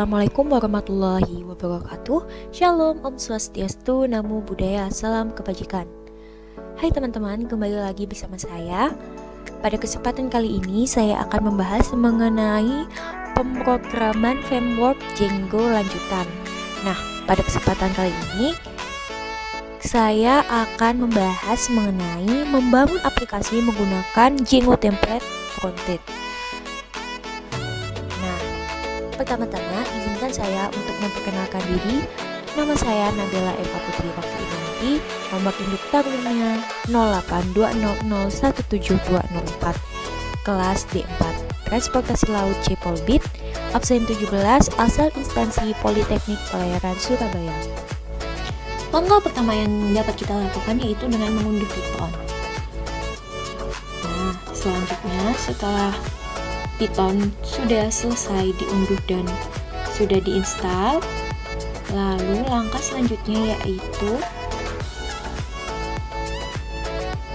Assalamualaikum warahmatullahi wabarakatuh. Shalom, Om Swastiastu, Namo Buddhaya, salam kebajikan. Hai teman-teman, kembali lagi bersama saya. Pada kesempatan kali ini saya akan membahas mengenai pemrograman framework Django lanjutan. Nah, pada kesempatan kali ini saya akan membahas mengenai membangun aplikasi menggunakan Django template frontend. Pertama-tama, izinkan saya untuk memperkenalkan diri. Nama saya Nabila Eva Putri Raffi, nomor induk tarunnya 0820017204, kelas D4, Transportasi Laut C Polbit, absen 17, asal instansi Politeknik Pelayaran Surabaya. Langkah pertama yang dapat kita lakukan yaitu dengan mengunduh Python. Nah, selanjutnya setelah Python sudah selesai diunduh dan sudah diinstal, lalu langkah selanjutnya yaitu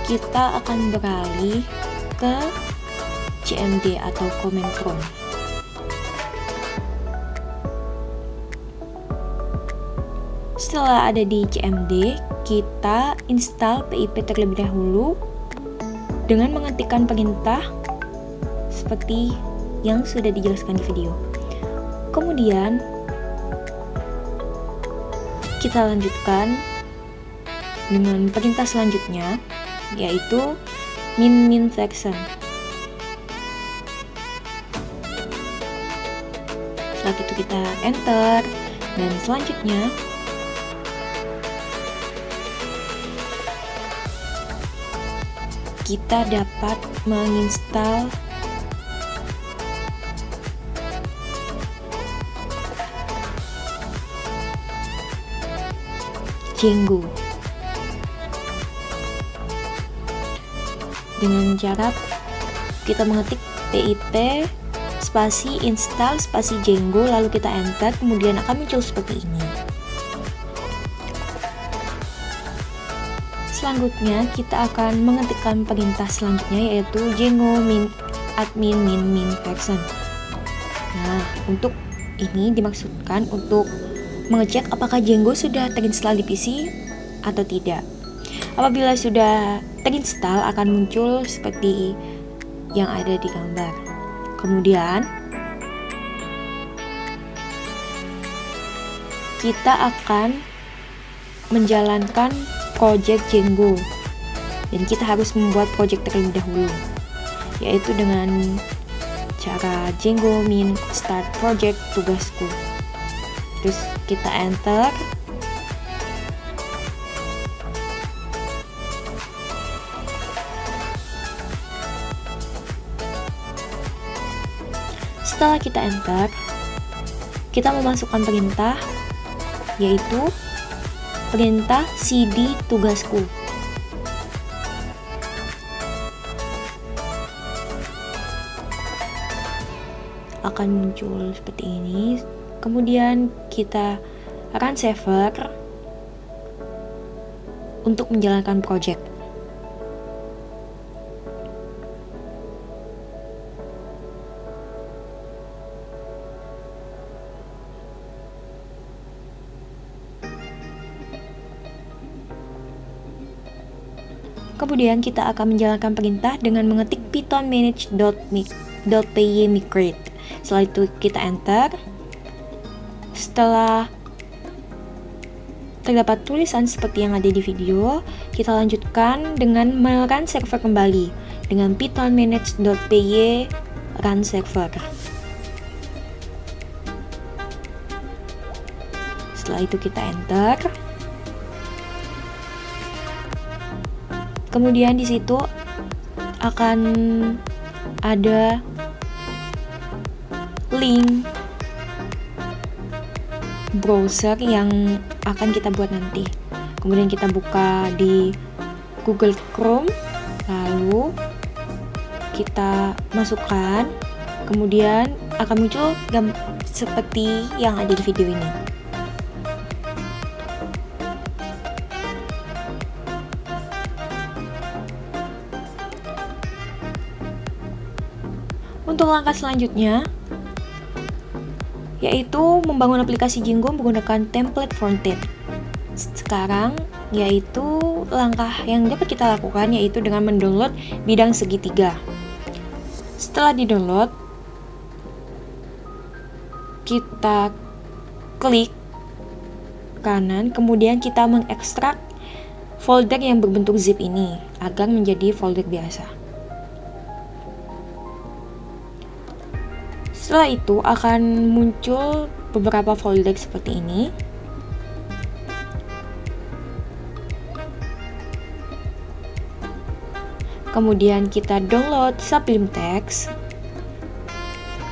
kita akan beralih ke CMD atau command prompt. Setelah ada di CMD, kita install PIP terlebih dahulu dengan mengetikkan perintah seperti yang sudah dijelaskan di video. Kemudian kita lanjutkan dengan perintah selanjutnya, yaitu min section. Setelah itu kita enter, dan selanjutnya kita dapat menginstal Django dengan cara kita mengetik pip spasi install spasi Django, lalu kita enter, kemudian akan muncul seperti ini. Selanjutnya kita akan mengetikkan perintah selanjutnya, yaitu Django admin min version. Nah, untuk ini dimaksudkan untuk mengecek apakah Django sudah terinstall di PC atau tidak. Apabila sudah terinstall, akan muncul seperti yang ada di gambar. Kemudian kita akan menjalankan project Django, dan kita harus membuat project terlebih dahulu, yaitu dengan cara Django min start project tugasku. Terus kita enter. Setelah kita enter, kita memasukkan perintah, yaitu perintah cd tugasku. Akan muncul seperti ini. Kemudian kita run server untuk menjalankan project. Kemudian kita akan menjalankan perintah dengan mengetik python manage.py migrate. Setelah itu kita enter. Setelah terdapat tulisan seperti yang ada di video, kita lanjutkan dengan merun server kembali dengan python manage.py run server. Setelah itu kita enter. Kemudian di situ akan ada link browser yang akan kita buat nanti. Kemudian kita buka di Google Chrome, lalu kita masukkan, kemudian akan muncul seperti yang ada di video ini. Untuk langkah selanjutnya, yaitu membangun aplikasi Jingo menggunakan template frontend. Sekarang yaitu langkah yang dapat kita lakukan yaitu dengan mendownload bidang segitiga. Setelah di-download, kita klik kanan, kemudian kita mengekstrak folder yang berbentuk zip ini agar menjadi folder biasa. Setelah itu akan muncul beberapa folder seperti ini. Kemudian kita download Sublime Text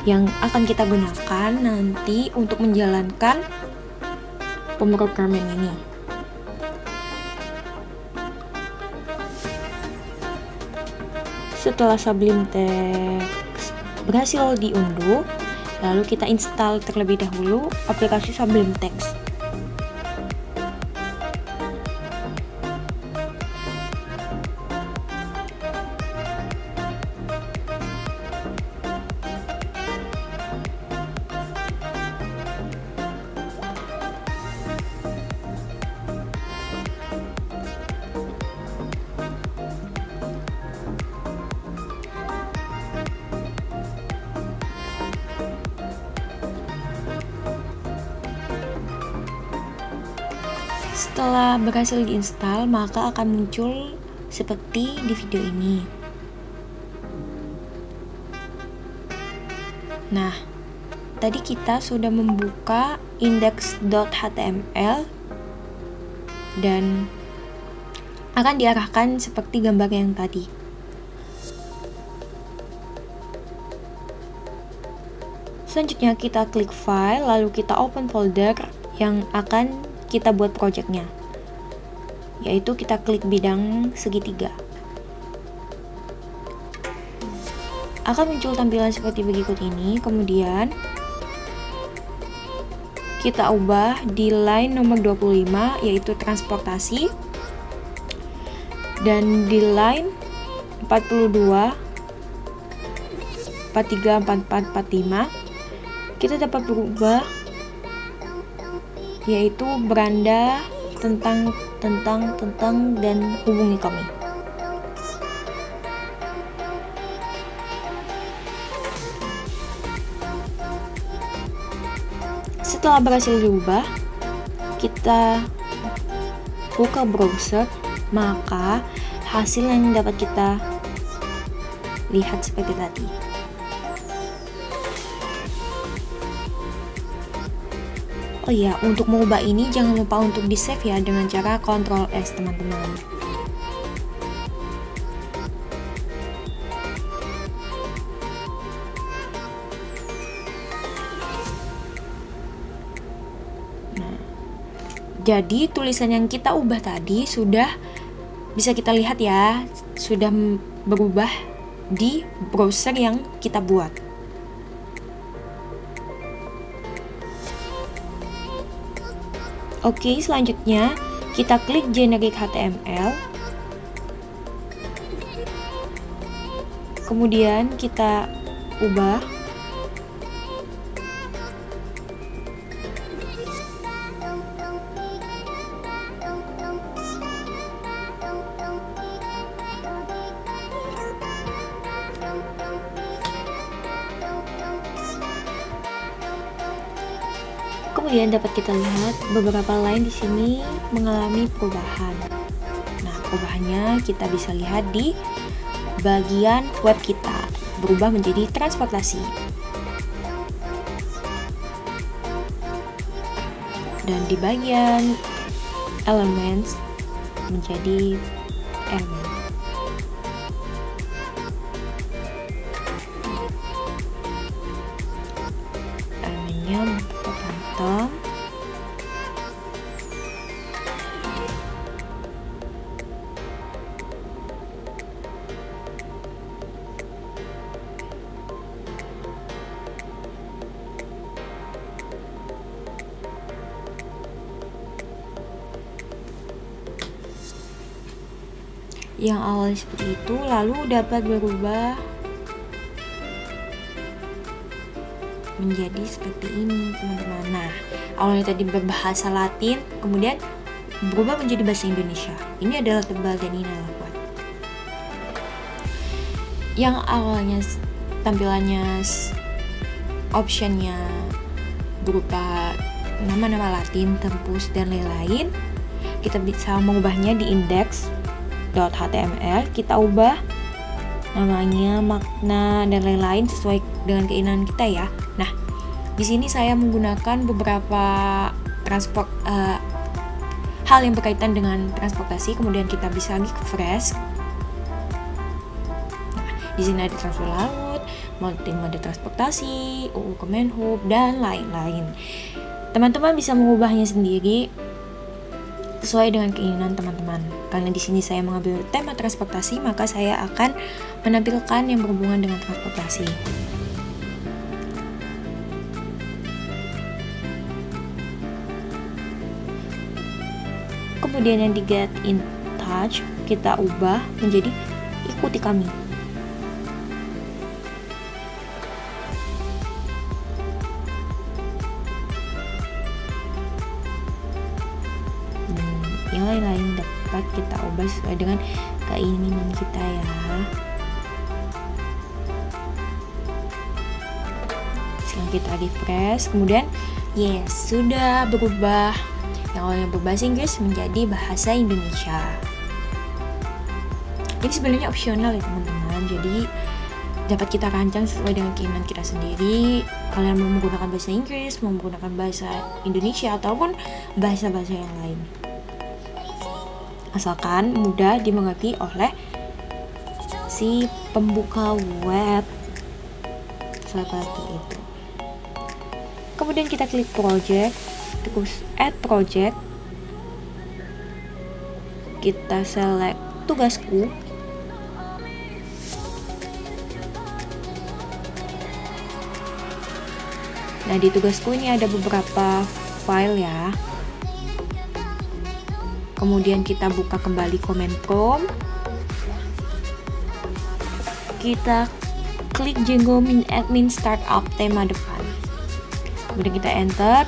yang akan kita gunakan nanti untuk menjalankan pemrograman ini. Setelah Sublime Text berhasil diunduh, lalu kita install terlebih dahulu aplikasi Sublime Text. Setelah berhasil diinstal, maka akan muncul seperti di video ini. Nah, tadi kita sudah membuka index.html dan akan diarahkan seperti gambar yang tadi. Selanjutnya kita klik file, lalu kita open folder yang akan kita buat projectnya, yaitu kita klik bidang segitiga. Akan muncul tampilan seperti berikut ini. Kemudian kita ubah di line nomor 25 yaitu transportasi, dan di line 42, 43, 44, 45 kita dapat berubah yaitu beranda tentang dan hubungi kami. Setelah berhasil diubah, kita buka browser, maka hasil yang dapat kita lihat seperti tadi. Oh iya, untuk mengubah ini jangan lupa untuk di save ya dengan cara Ctrl S teman-teman. Nah, jadi tulisan yang kita ubah tadi sudah bisa kita lihat ya, sudah berubah di browser yang kita buat. Oke, selanjutnya kita klik Generic HTML. Kemudian kita ubah. Kemudian dapat kita lihat beberapa line di sini mengalami perubahan. Nah, perubahannya kita bisa lihat di bagian web kita, berubah menjadi transportasi. Dan di bagian elements menjadi element. Elemennya phantom. Yang awalnya seperti itu lalu dapat berubah menjadi seperti ini teman-teman. Nah, awalnya tadi berbahasa Latin, kemudian berubah menjadi bahasa Indonesia. Ini adalah tebal dan ini adalah kuat. Yang awalnya tampilannya optionnya berupa nama-nama Latin, tempus, dan lain-lain, kita bisa mengubahnya di index.html. Kita ubah namanya, makna, dan lain-lain sesuai dengan keinginan kita ya. Nah, di sini saya menggunakan beberapa hal yang berkaitan dengan transportasi. Kemudian kita bisa lagi ke fresh. Nah, di sini ada transfer laut, mode transportasi, UU Kemenhub, dan lain-lain. Teman-teman bisa mengubahnya sendiri sesuai dengan keinginan teman-teman. Karena di sini saya mengambil tema transportasi, maka saya akan menampilkan yang berhubungan dengan transportasi. Kemudian yang di get in touch kita ubah menjadi ikuti kami. Yang lain-lain dapat kita ubah sesuai dengan keinginan kita ya. Sekarang kita refresh, kemudian yes, sudah berubah yang awalnya berbahasa Inggris menjadi bahasa Indonesia. Ini sebenarnya opsional ya teman-teman, jadi dapat kita rancang sesuai dengan keinginan kita sendiri. Kalian mau menggunakan bahasa Inggris, mau menggunakan bahasa Indonesia, ataupun bahasa-bahasa yang lain, asalkan mudah dimengerti oleh si pembuka web seperti itu. Kemudian kita klik project, terus add project, kita select tugasku. Nah, di tugasku ini ada beberapa file ya. Kemudian kita buka kembali command prompt. Kita klik Django min admin startup tema depan. Kemudian kita enter.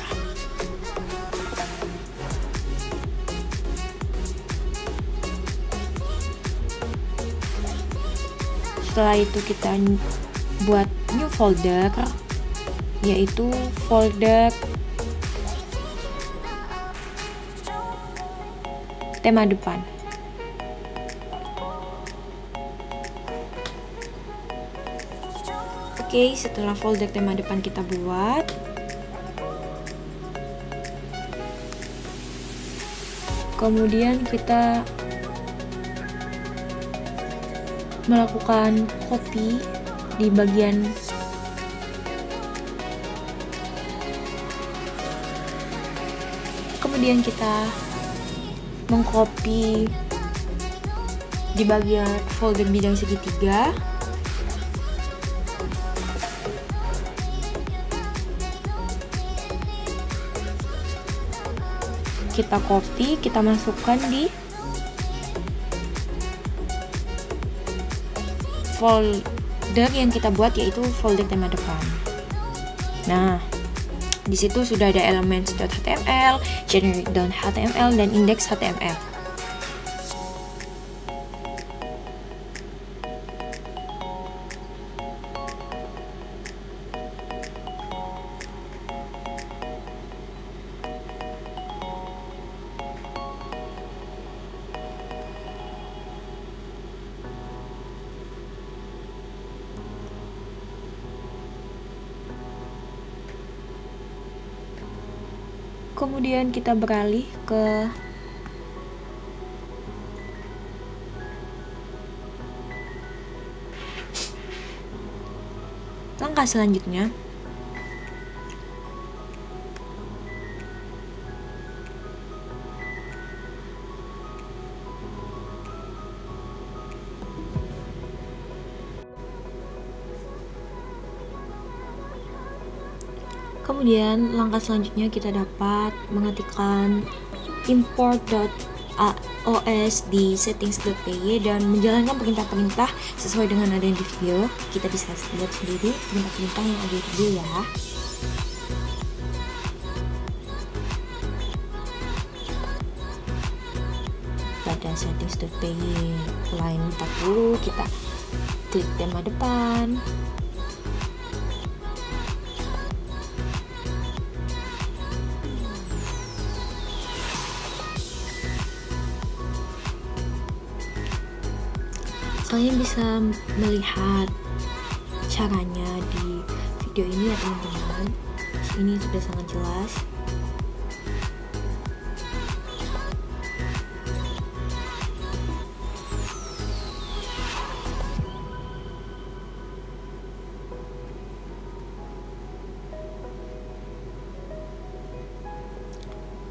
Setelah itu kita buat new folder, yaitu folder tema depan. Oke, setelah folder tema depan kita buat, kemudian kita melakukan copy di bagian kemudian kita mengcopy di bagian folder bidang segitiga. Kita copy, kita masukkan di folder yang kita buat, yaitu folder tema depan. Nah, di situ sudah ada elements.html, generic.html, dan index.html. Kemudian kita beralih ke langkah selanjutnya. Kemudian langkah selanjutnya kita dapat mengetikkan import OS di settings.py dan menjalankan perintah-perintah sesuai dengan ada di video. Kita bisa lihat sendiri perintah-perintah yang ada di video ya. Pada settings.py line 40 kita klik tema depan. Kalian bisa melihat caranya di video ini ya teman-teman. Ini sudah sangat jelas.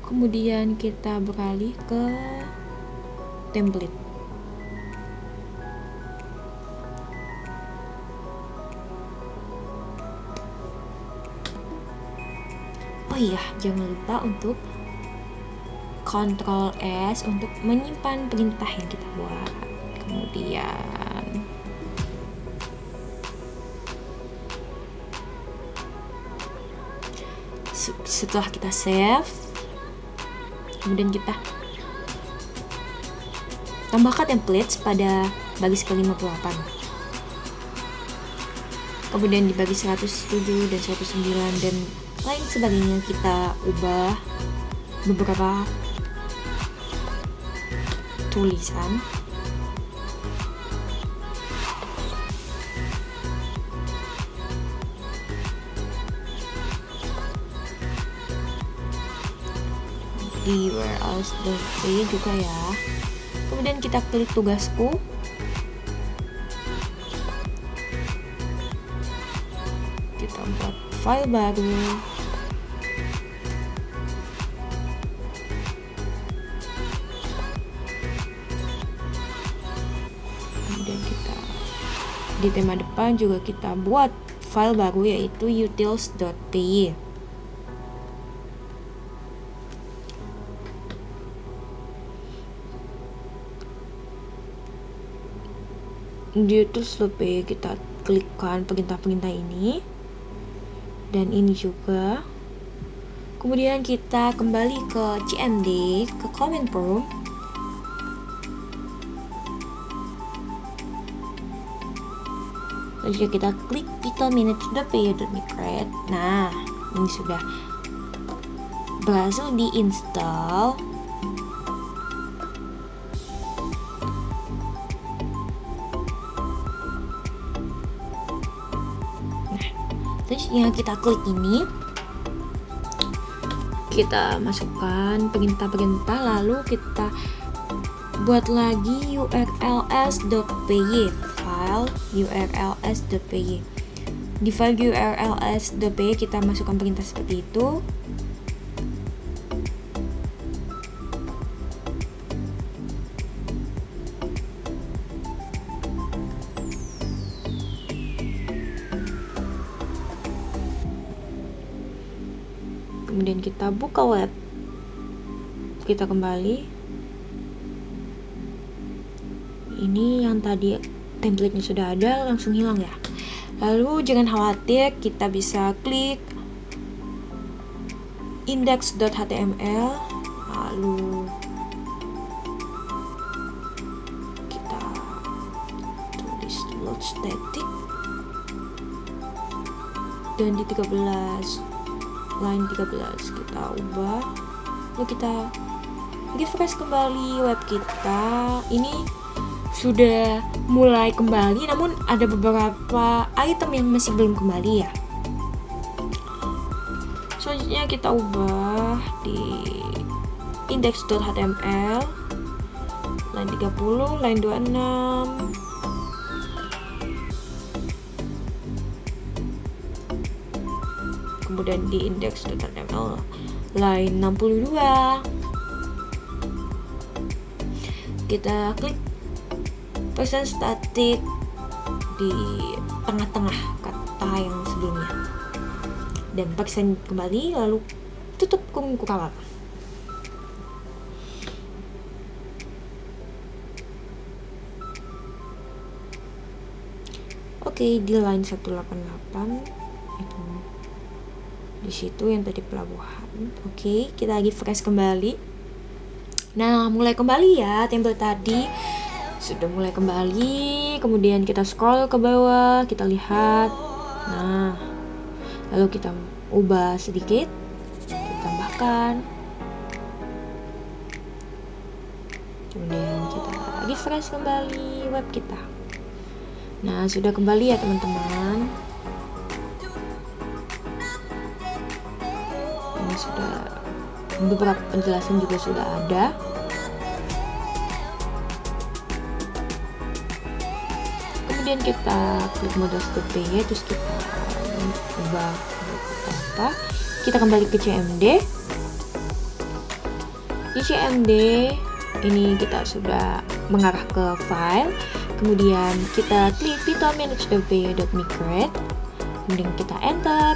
Kemudian kita beralih ke template. Oh iya, jangan lupa untuk Ctrl S untuk menyimpan perintah yang kita buat. Kemudian setelah kita save, kemudian kita tambahkan templates pada baris ke-58. Kemudian di baris 107 dan 109 dan lain sebagainya kita ubah beberapa tulisan. Di whereas.py juga ya. Kemudian kita klik tugasku. Kita buat file baru. Kemudian kita di tema depan juga kita buat file baru yaitu utils.py. Di utils.py kita klikkan perintah-perintah ini dan ini juga. Kemudian kita kembali ke CMD, ke command prompt. Lalu kita klik picklemanage.py.micret. Nah, ini sudah berhasil diinstal. Terus yang kita klik ini, kita masukkan perintah-perintah, lalu kita buat lagi urls.py, file urls.py. Di file urls.py kita masukkan perintah seperti itu. Kemudian kita buka web, kita kembali. Ini yang tadi template-nya sudah ada, langsung hilang ya. Lalu jangan khawatir, kita bisa klik index.html, lalu kita tulis load static, dan di 13 line 13 kita ubah, lalu kita refresh kembali web kita. Ini sudah mulai kembali, namun ada beberapa item yang masih belum kembali ya. Selanjutnya kita ubah di index.html line 30, line 26, kemudian di index.html line 62. Kita klik present static di tengah-tengah kata yang sebelumnya dan paksain kembali, lalu tutup kurung kurang. Oke, di line 188 itu di situ yang tadi pelabuhan. Oke, kita lagi fresh kembali. Nah, mulai kembali ya, template tadi sudah mulai kembali. Kemudian kita scroll ke bawah, kita lihat. Nah, lalu kita ubah sedikit, kita tambahkan. Kemudian kita lagi fresh kembali web kita. Nah, sudah kembali ya teman-teman. Ini sudah beberapa penjelasan juga sudah ada. Kemudian kita klik mode stop-pay, terus kita ubah apa? Kita kembali ke CMD. Di CMD ini kita sudah mengarah ke file. Kemudian kita klik python-manage.py.migrate. Kemudian kita enter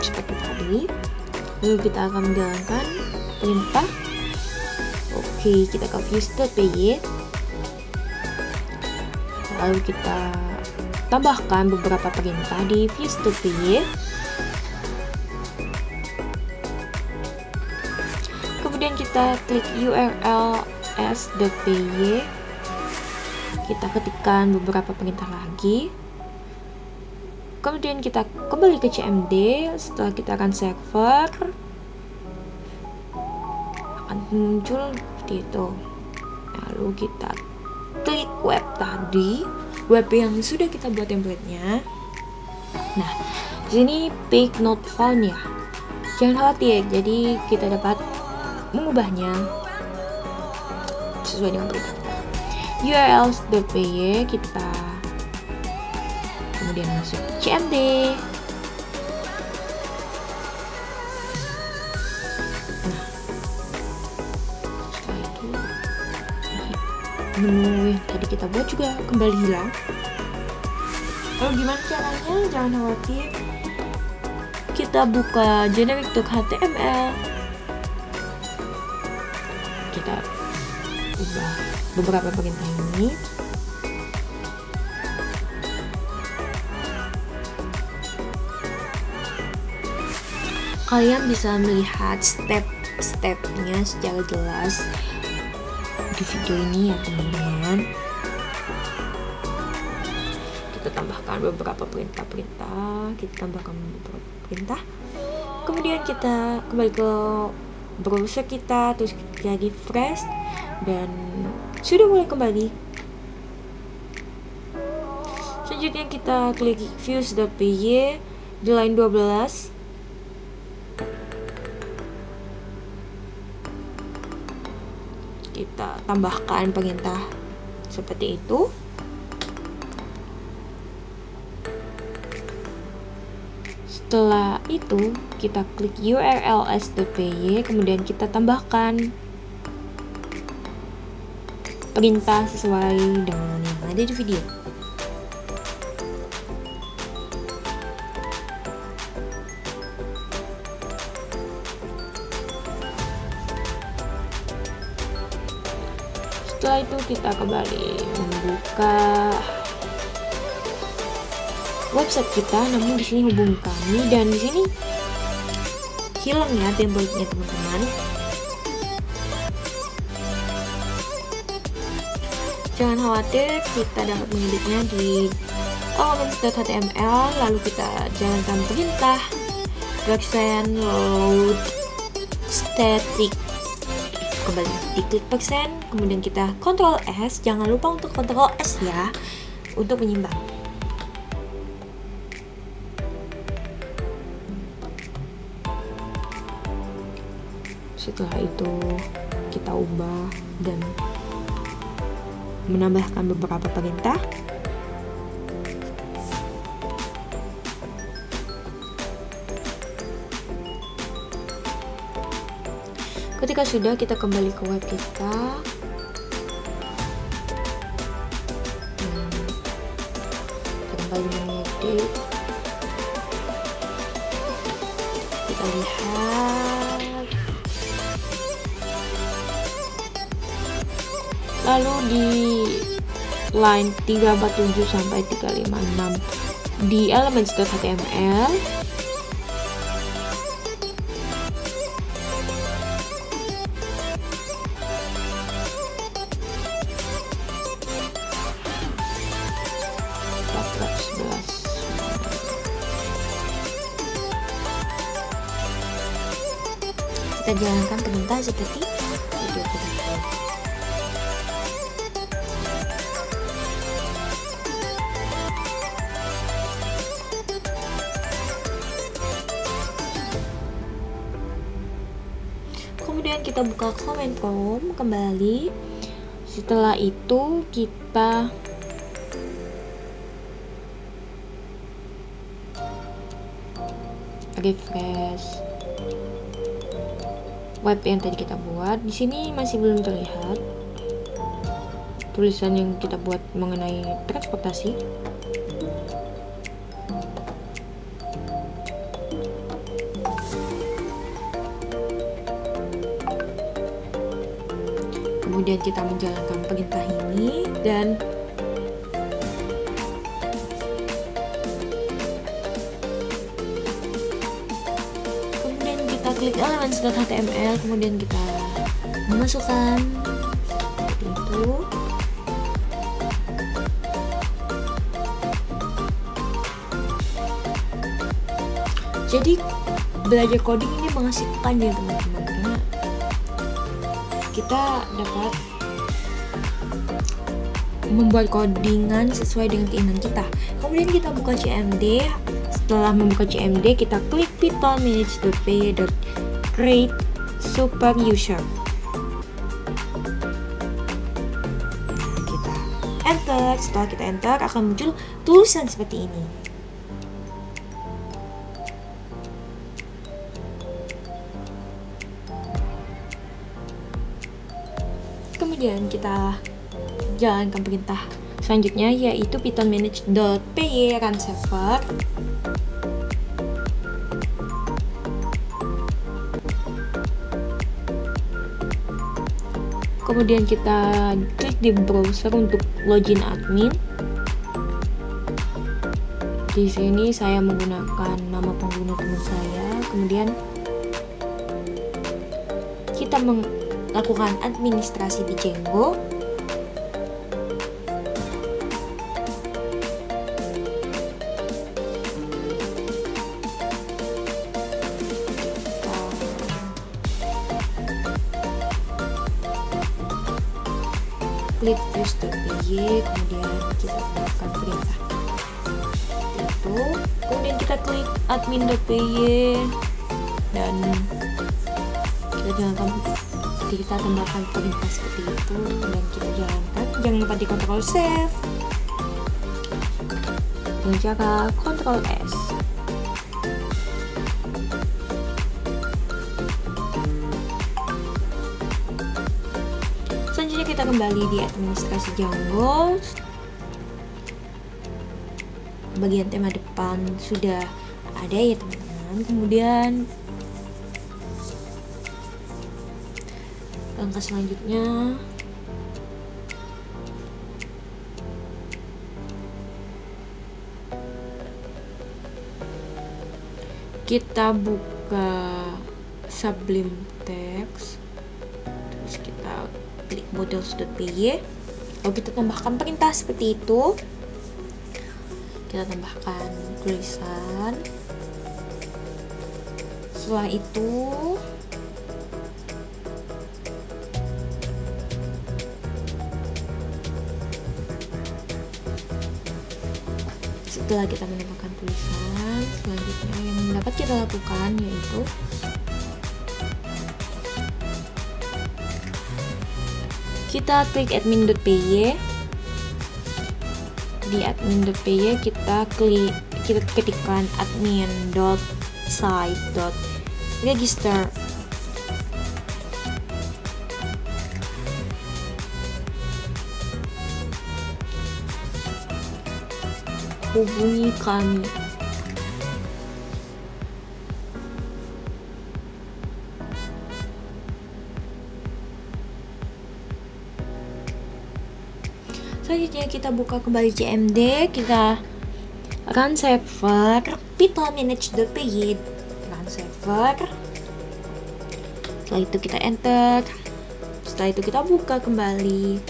seperti tadi. Lalu kita akan menjalankan perintah. Oke, kita ke views.py. Lalu kita tambahkan beberapa perintah di views.py. Kemudian kita klik urls.py. Kita ketikkan beberapa perintah lagi. Kemudian kita kembali ke CMD. Setelah kita run server, akan muncul seperti itu. Lalu kita klik web tadi, web yang sudah kita buat template-nya. Nah, di sini page not found ya. Jangan khawatir, jadi kita dapat mengubahnya sesuai dengan perintah kita. urls.py, kita kemudian masuk CMD. Nah, setelah itu menu yang tadi kita buat juga kembali hilang. Lalu gimana caranya? Jangan khawatir, kita buka generic.html, kita ubah beberapa perintah ini. Kalian bisa melihat step-stepnya secara jelas di video ini ya teman-teman. Kita tambahkan beberapa perintah-perintah, kemudian kita kembali ke browser kita, terus kita refresh dan sudah mulai kembali. Selanjutnya kita klik views.py di line 12. Kita tambahkan perintah seperti itu. Setelah itu kita klik urls.py, kemudian kita tambahkan perintah sesuai dengan yang ada di video. Setelah itu kita kembali membuka website kita, namun di sini hubungi kami dan di sini hilang ya template-nya teman-teman. Jangan khawatir, kita dapat mengeditnya di elements.html. Lalu kita jalankan perintah %load static. Kembali diklik %, kemudian kita Ctrl S. Jangan lupa untuk Ctrl S ya, untuk menyimbang. Setelah itu kita ubah dan menambahkan beberapa perintah. Ketika sudah, kita kembali ke web kita. Kita kembali mengedit. Kita lihat. Lalu di line 347 sampai 356 di elements.html. Kita jalankan perintah seperti video berikut. Kemudian kita buka comment form kembali. Setelah itu kita refresh web yang tadi kita buat. Di sini masih belum terlihat tulisan yang kita buat mengenai transportasi. Kemudian kita menjalankan perintah ini dan klik elements.html, kemudian kita memasukkan seperti itu. Jadi belajar coding ini mengasihkan ya teman-teman, karena kita dapat membuat codingan sesuai dengan keinginan kita. Kemudian kita buka CMD. Setelah membuka CMD, kita klik Python manage.py.create super user. Nah, kita enter. Setelah kita enter, akan muncul tulisan seperti ini. Kemudian kita jalankan perintah selanjutnya, yaitu Python manage.py run server. Kemudian kita klik di browser untuk login admin. Di sini saya menggunakan nama pengguna teman saya. Kemudian kita melakukan administrasi di Django. Klik use.py, kemudian kita tambahkan perintah itu, kemudian kita klik admin.py dan kita tambahkan perintah seperti itu dan kita jalankan. Jangan lupa di Ctrl save dengan cara Ctrl S. Selanjutnya kita kembali di administrasi Django. Bagian tema depan sudah ada ya teman-teman. Kemudian langkah selanjutnya kita buka Sublime Text, terus kita klik models.py, lalu kita tambahkan perintah seperti itu. Kita tambahkan tulisan. Setelah itu setelah kita menambahkan tulisan, selanjutnya yang dapat kita lakukan yaitu kita klik admin.py. Di admin.py kita ketikkan admin.site.register. Hubungi kami. Selanjutnya kita buka kembali CMD, kita run server python-manage.py, run server. Setelah itu kita enter. Setelah itu kita buka kembali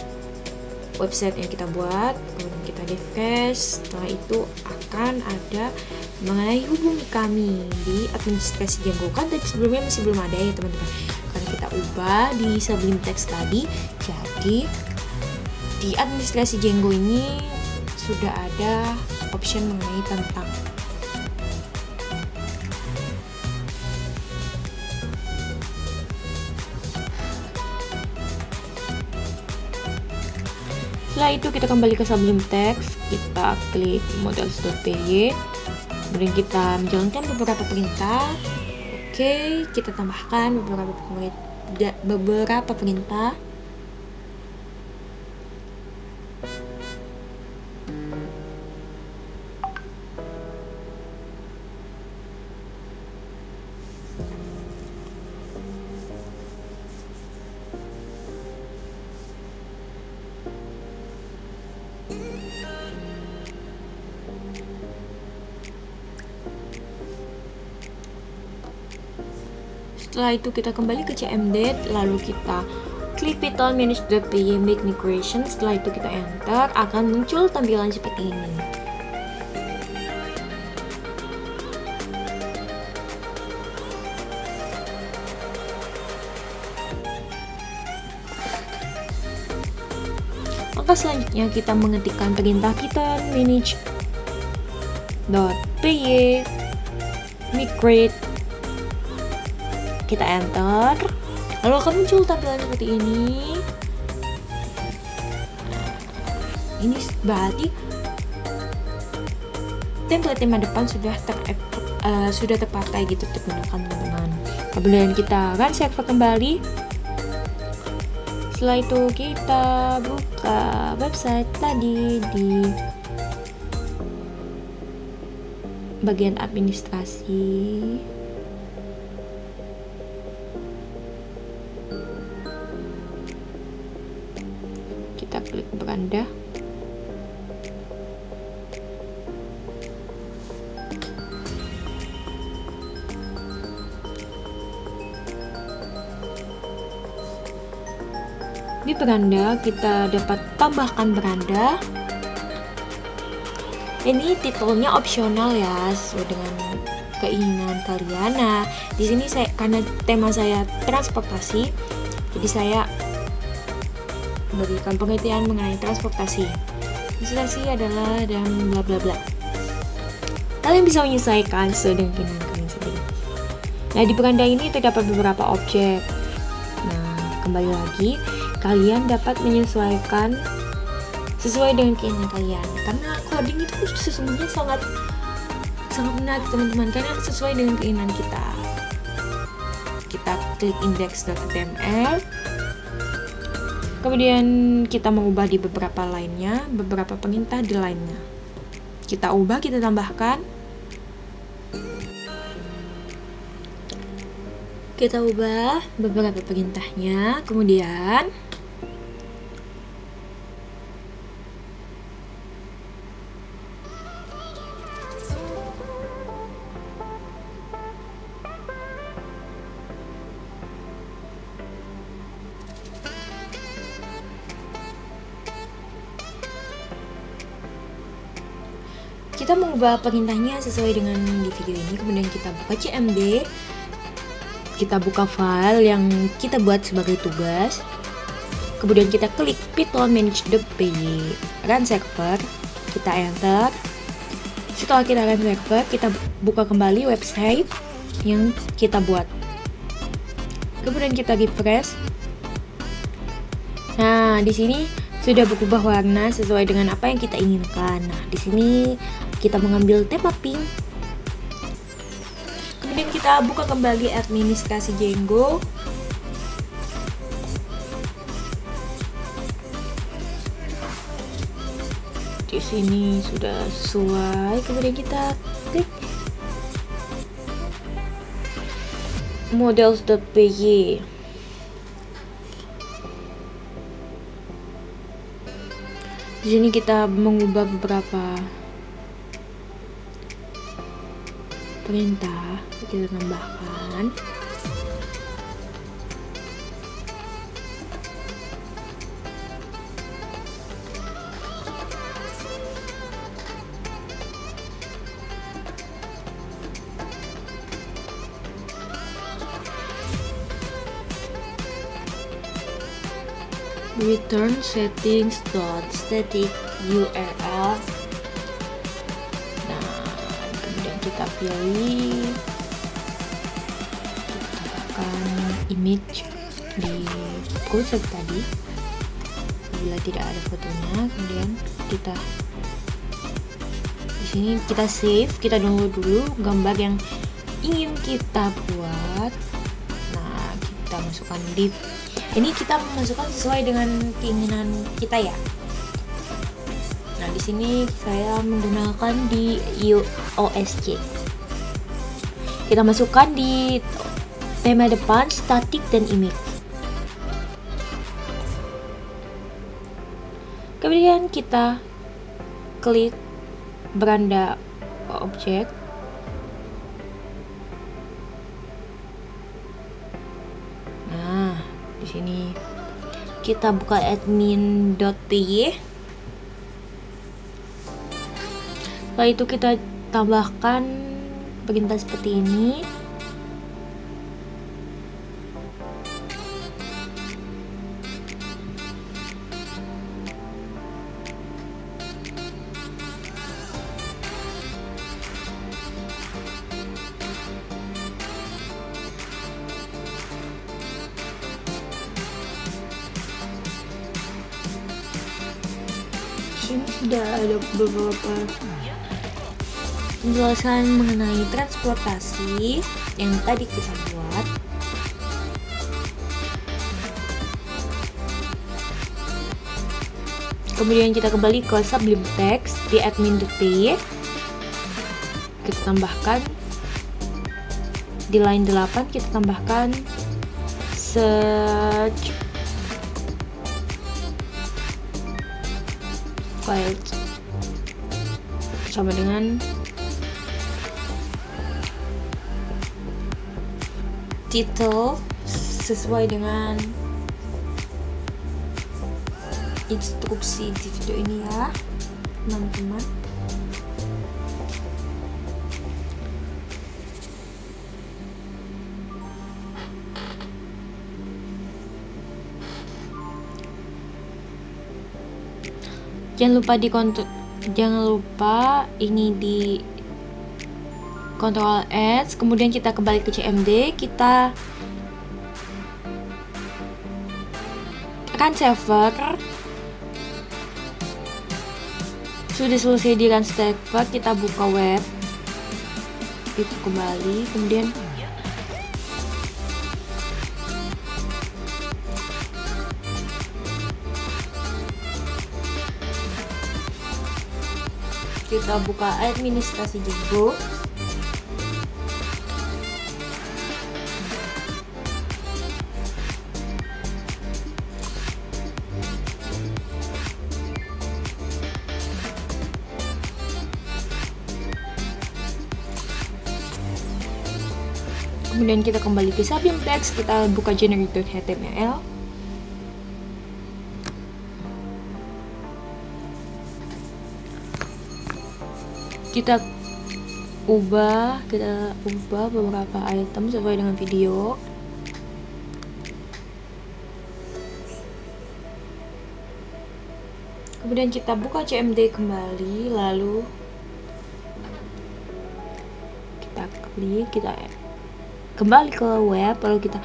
website yang kita buat, kemudian kita refresh. Setelah itu akan ada mengenai hubungi kami di administrasi Django. Kan tadi sebelumnya masih belum ada ya teman-teman, karena kita ubah di Sublime Text tadi. Jadi di administrasi Django ini sudah ada option mengenai tentang setelah itu kita kembali ke Sublime Text, kita klik models.py, kemudian kita menjalankan beberapa perintah. Oke, kita tambahkan beberapa perintah. Setelah itu kita kembali ke CMD, lalu kita klik python-manage.py make migration. Setelah itu kita enter, akan muncul tampilan seperti ini. Maka selanjutnya kita mengetikkan perintah python-manage.py migrate. Kita enter, lalu akan muncul tampilan seperti ini. Ini berarti template tema depan sudah terpakai gitu digunakan teman-teman. Kemudian kita run server kembali. Setelah itu kita buka website tadi di bagian administrasi. Kita klik beranda. Di beranda kita dapat tambahkan beranda. Ini titelnya opsional ya, sesuai dengan keinginan kalian. Nah, di sini saya karena tema saya transportasi, jadi saya memberikan pengertian mengenai transportasi. Transportasi adalah dan bla bla bla. Kalian bisa menyesuaikan sesuai dengan keinginan kalian sendiri. Nah, di beranda ini terdapat beberapa objek. Nah, kembali lagi, kalian dapat menyesuaikan sesuai dengan keinginan kalian. Karena coding itu sesungguhnya sangat menarik teman-teman, karena sesuai dengan keinginan kita. Kita klik index.html. Kemudian kita mengubah di beberapa lainnya, beberapa perintah di lainnya. Kita ubah, kita tambahkan. Kita ubah beberapa perintahnya, kemudian kita mengubah perintahnya sesuai dengan di video ini. Kemudian kita buka CMD, kita buka file yang kita buat sebagai tugas, kemudian kita klik python-manage.py run server, kita enter. Setelah kita run server, kita buka kembali website yang kita buat, kemudian kita refresh. Nah, di sini sudah berubah warna sesuai dengan apa yang kita inginkan. Nah, di sini kita mengambil tema pink. Kemudian kita buka kembali administrasi Django. Di sini sudah sesuai. Kemudian kita klik models.py. Di sini kita mengubah beberapa perintah, kita tambahkan. Return settings dot static URL. Nah, kemudian kita pilih, kita tambahkan image di browser tadi. Bila tidak ada fotonya, kemudian kita di sini kita save, kita download dulu gambar yang ingin kita buat. Nah, kita masukkan div. Ini kita memasukkan sesuai dengan keinginan kita ya. Nah, di sini saya menggunakan di OSC. Kita masukkan di tema depan, static dan image. Kemudian kita klik beranda objek. Nah, di sini kita buka admin.py. Setelah itu kita tambahkan perintah seperti ini. Ini sudah ada beberapa penjelasan mengenai transportasi yang tadi kita buat. Kemudian kita kembali ke Sublime Text di admin.py. Kita tambahkan di line 8, kita tambahkan search file sama dengan title sesuai dengan instruksi di video ini ya teman-teman. Jangan lupa ini di Ctrl S, kemudian kita kembali ke CMD, kita run server. Sudah selesai di run server, kita buka web, itu kembali, kemudian kita buka administrasi Django. Kemudian kita kembali ke Sublime Text, kita buka generator.html. Kita ubah beberapa item sesuai dengan video. Kemudian kita buka CMD kembali, lalu kita klik, kita kembali ke web, lalu kita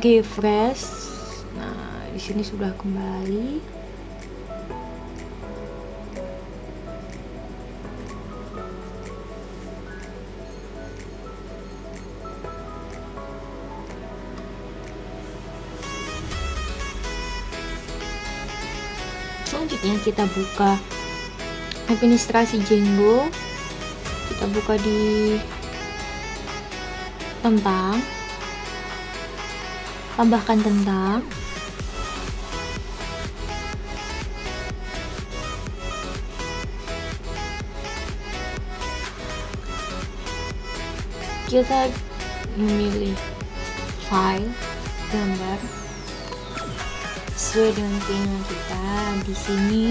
refresh. Nah, di sini sudah kembali. Selanjutnya kita buka administrasi Django, kita buka di tentang, tambahkan tentang, kita memilih file gambar sesuai dengan keinginan kita. Di sini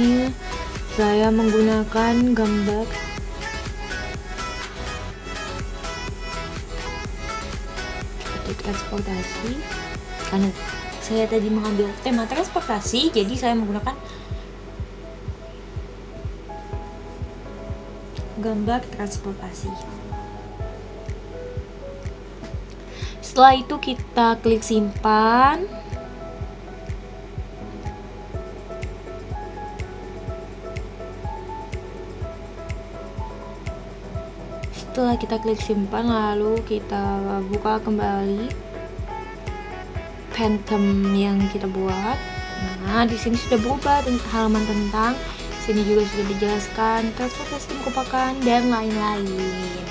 saya menggunakan gambar seperti transportasi. Karena saya tadi mengambil tema transportasi, jadi saya menggunakan gambar transportasi. Setelah itu kita klik simpan. Setelah kita klik simpan, lalu kita buka kembali Phantom yang kita buat. Nah, di sini sudah berubah halaman tentang. Sini juga sudah dijelaskan transportasi merupakan dan lain-lain.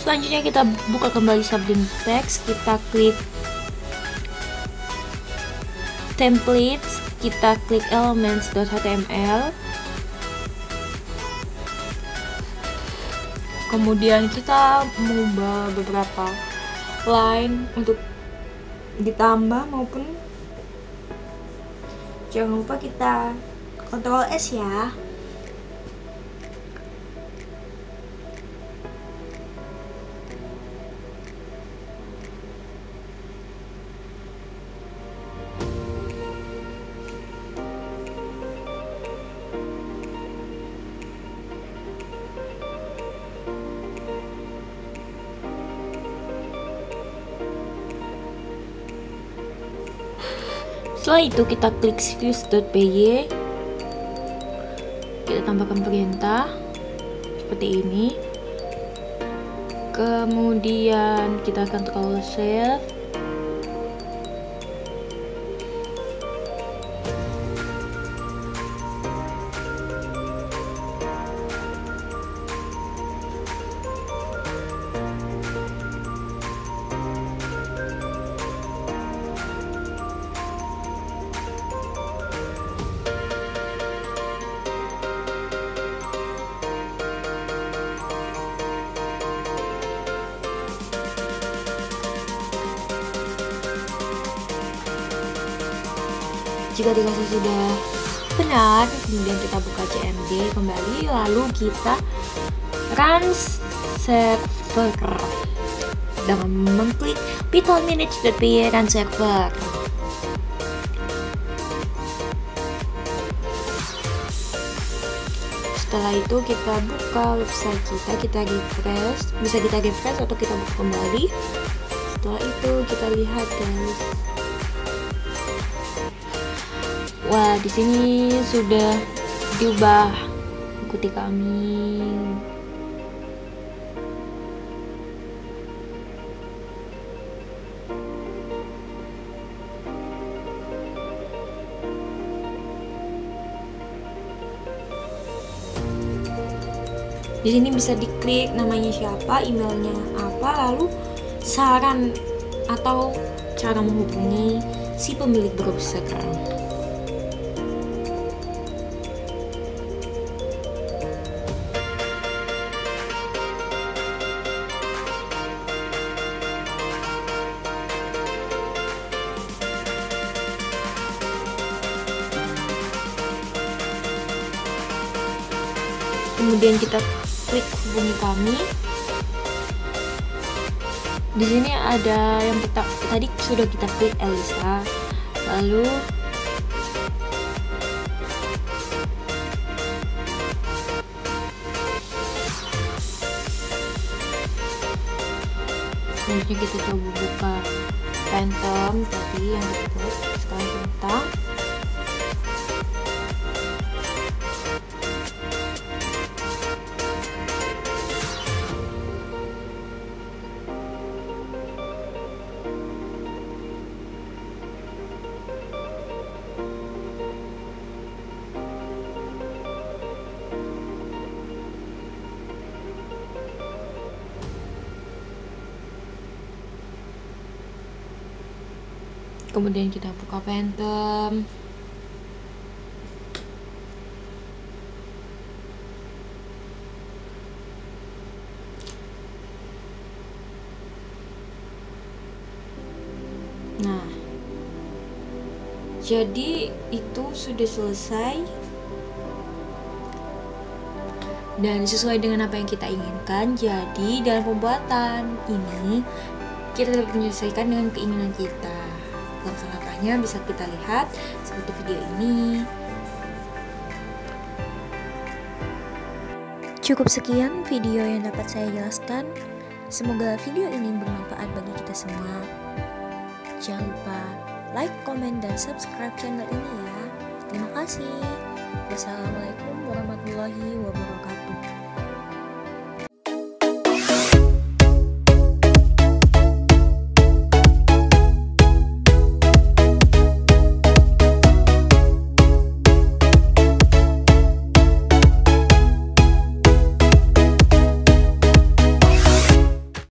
Selanjutnya kita buka kembali Sublime Text, kita klik templates, kita klik elements.html, kemudian kita mengubah beberapa line untuk ditambah maupun jangan lupa kita Ctrl S ya. Setelah itu kita klik views.py, kita tambahkan perintah seperti ini, kemudian kita akan Ctrl save, jika dirasa sudah benar, kemudian kita buka CMD kembali, lalu kita run server dengan mengklik python-manage.py run server. Setelah itu kita buka website kita refresh, bisa kita refresh atau kita buka kembali. Setelah itu kita lihat guys. Wah, di sini sudah diubah. Ikuti kami. Di sini bisa diklik namanya siapa, emailnya apa, lalu saran atau cara menghubungi si pemilik browser. Kemudian kita klik hubungi kami. Di sini ada yang tadi sudah kita klik Elisa, lalu selanjutnya kita coba buka Phantom tadi yang kita klik. Sekarang kita kemudian kita buka Phantom. Nah, jadi itu sudah selesai dan sesuai dengan apa yang kita inginkan. Jadi dalam pembuatan ini kita dapat menyelesaikan dengan keinginan kita. Langkah-langkahnya bisa kita lihat seperti video ini. Cukup sekian video yang dapat saya jelaskan. Semoga video ini bermanfaat bagi kita semua. Jangan lupa like, komen, dan subscribe channel ini ya. Terima kasih. Wassalamualaikum warahmatullahi wabarakatuh.